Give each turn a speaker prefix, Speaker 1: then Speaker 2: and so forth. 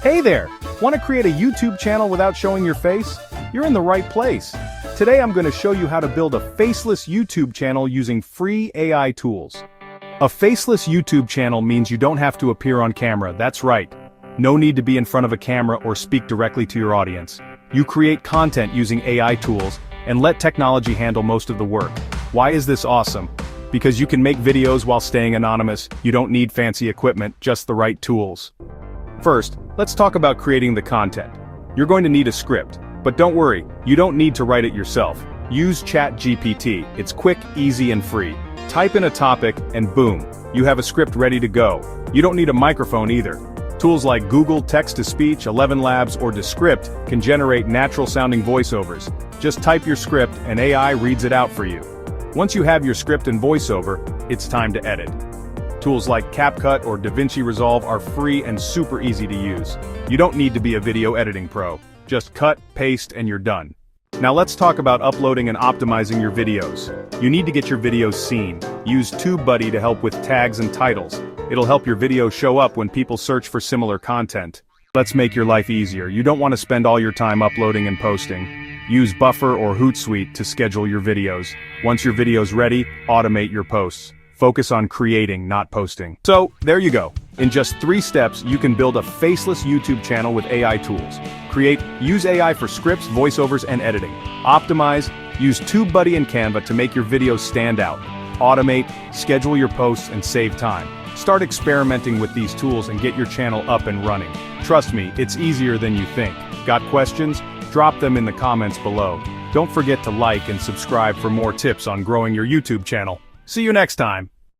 Speaker 1: Hey there! Want to create a YouTube channel without showing your face? You're in the right place. Today I'm going to show you how to build a faceless YouTube channel using free AI tools. A faceless YouTube channel means you don't have to appear on camera, that's right. No need to be in front of a camera or speak directly to your audience. You create content using AI tools and let technology handle most of the work. Why is this awesome? Because you can make videos while staying anonymous, you don't need fancy equipment, just the right tools. First, let's talk about creating the content. You're going to need a script, but don't worry, you don't need to write it yourself. Use ChatGPT, it's quick, easy and free. Type in a topic and boom, you have a script ready to go. You don't need a microphone either. Tools like Google Text-to-Speech, 11 Labs or Descript can generate natural-sounding voiceovers. Just type your script and AI reads it out for you. Once you have your script and voiceover, it's time to edit. Tools like CapCut or DaVinci Resolve are free and super easy to use. You don't need to be a video editing pro. Just cut, paste, and you're done. Now let's talk about uploading and optimizing your videos. You need to get your videos seen. Use TubeBuddy to help with tags and titles. It'll help your video show up when people search for similar content. Let's make your life easier. You don't want to spend all your time uploading and posting. Use Buffer or Hootsuite to schedule your videos. Once your video's ready, automate your posts. Focus on creating, not posting. So, there you go. In just 3 steps, you can build a faceless YouTube channel with AI tools. Use AI for scripts, voiceovers, and editing. Optimize, use TubeBuddy and Canva to make your videos stand out. Automate, schedule your posts, and save time. Start experimenting with these tools and get your channel up and running. Trust me, it's easier than you think. Got questions? Drop them in the comments below. Don't forget to like and subscribe for more tips on growing your YouTube channel. See you next time.